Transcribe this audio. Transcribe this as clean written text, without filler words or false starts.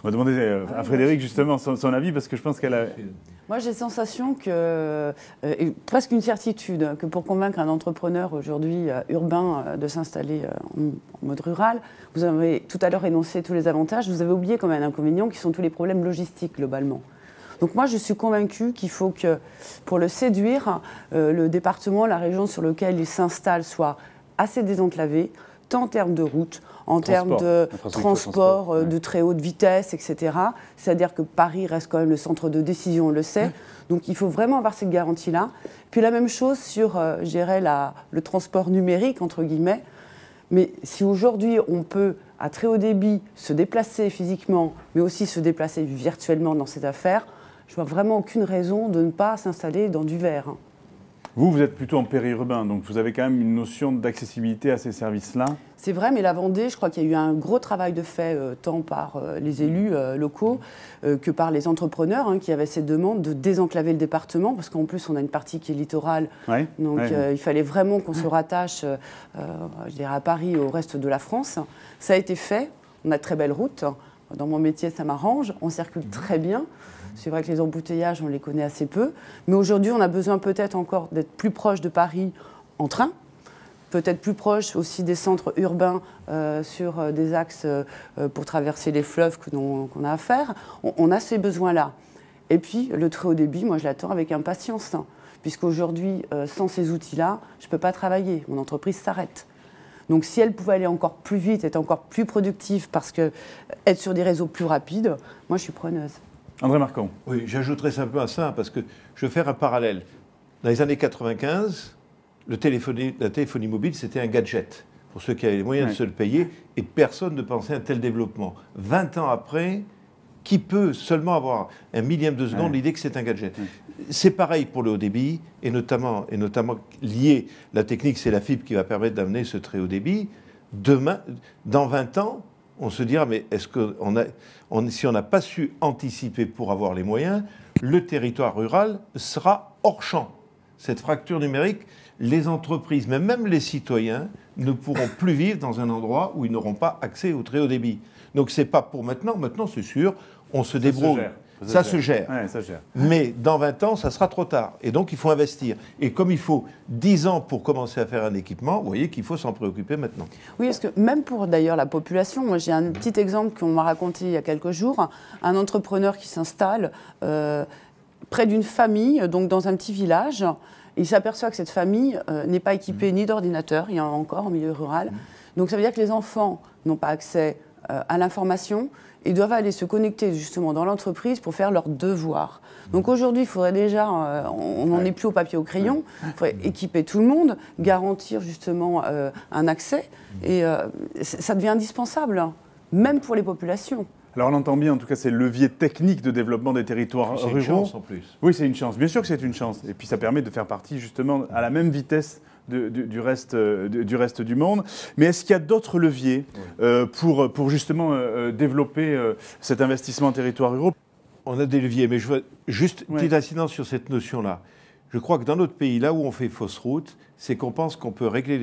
On va demander à Frédéric justement son avis parce que je pense qu'elle a... Moi, j'ai la sensation que, et presque une certitude, que pour convaincre un entrepreneur aujourd'hui urbain de s'installer en mode rural, vous avez tout à l'heure énoncé tous les avantages, vous avez oublié quand même un inconvénient qui sont tous les problèmes logistiques globalement. Donc moi, je suis convaincue qu'il faut que, pour le séduire, le département, la région sur laquelle il s'installe soit assez désenclavé, tant en termes de route, en termes de transport, de très haute vitesse, etc. C'est-à-dire que Paris reste quand même le centre de décision, on le sait. Donc il faut vraiment avoir cette garantie-là. Puis la même chose sur, je dirais, le transport numérique, entre guillemets. Mais si aujourd'hui on peut, à très haut débit, se déplacer physiquement, mais aussi se déplacer virtuellement dans cette affaire, je vois vraiment aucune raison de ne pas s'installer dans du vert. Vous êtes plutôt en périurbain, donc vous avez quand même une notion d'accessibilité à ces services-là. C'est vrai, mais la Vendée, je crois qu'il y a eu un gros travail de fait, tant par les élus locaux que par les entrepreneurs qui avaient cette demande de désenclaver le département, parce qu'en plus, on a une partie qui est littorale. Ouais, donc il fallait vraiment qu'on se rattache, je dirais, à Paris, au reste de la France. Ça a été fait. On a de très belles routes. Dans mon métier, ça m'arrange. On circule très bien. C'est vrai que les embouteillages, on les connaît assez peu. Mais aujourd'hui, on a besoin peut-être encore d'être plus proche de Paris en train, peut-être plus proche aussi des centres urbains sur des axes pour traverser les fleuves qu'on a à faire. On a ces besoins-là. Et puis, le très haut débit, moi, je l'attends avec impatience. Puisqu'aujourd'hui, sans ces outils-là, je ne peux pas travailler. Mon entreprise s'arrête. Donc, si elle pouvait aller encore plus vite, être encore plus productive, parce que être sur des réseaux plus rapides, moi, je suis preneuse. André Marcon. Oui, j'ajouterais simplement à ça, parce que je vais faire un parallèle. Dans les années 95, la téléphonie mobile, c'était un gadget, pour ceux qui avaient les moyens de se le payer, et personne ne pensait à un tel développement. 20 ans après, qui peut seulement avoir un millième de seconde l'idée que c'est un gadget? C'est pareil pour le haut débit, et notamment lié, la technique, c'est la fibre qui va permettre d'amener ce très haut débit. Demain, dans 20 ans, on se dira, mais est-ce que si on n'a pas su anticiper pour avoir les moyens, le territoire rural sera hors champ. Cette fracture numérique, les entreprises, mais même les citoyens, ne pourront plus vivre dans un endroit où ils n'auront pas accès au très haut débit. Donc ce n'est pas pour maintenant. Maintenant, c'est sûr, on se débrouille. Ça se gère. Ouais, ça se gère. Mais dans 20 ans, ça sera trop tard. Et donc, il faut investir. Et comme il faut 10 ans pour commencer à faire un équipement, vous voyez qu'il faut s'en préoccuper maintenant. Oui, parce que même pour d'ailleurs la population, moi j'ai un petit exemple qu'on m'a raconté il y a quelques jours, un entrepreneur qui s'installe près d'une famille, donc dans un petit village. Il s'aperçoit que cette famille n'est pas équipée ni d'ordinateur, il y en a encore en milieu rural. Donc ça veut dire que les enfants n'ont pas accès à l'information et doivent aller se connecter justement dans l'entreprise pour faire leurs devoirs. Donc aujourd'hui, il faudrait déjà, on n'en est plus au papier au crayon, il faudrait équiper tout le monde, garantir justement un accès, et ça devient indispensable, même pour les populations. Alors on entend bien, en tout cas, c'est le levier technique de développement des territoires ruraux. C'est une chance en plus. Oui, c'est une chance. Bien sûr que c'est une chance. Et puis ça permet de faire partie justement à la même vitesse du reste du monde. Mais est-ce qu'il y a d'autres leviers pour justement développer cet investissement en territoires ruraux? On a des leviers, mais je veux juste une petite incidence sur cette notion-là. Je crois que dans notre pays, là où on fait fausse route, c'est qu'on pense qu'on peut régler les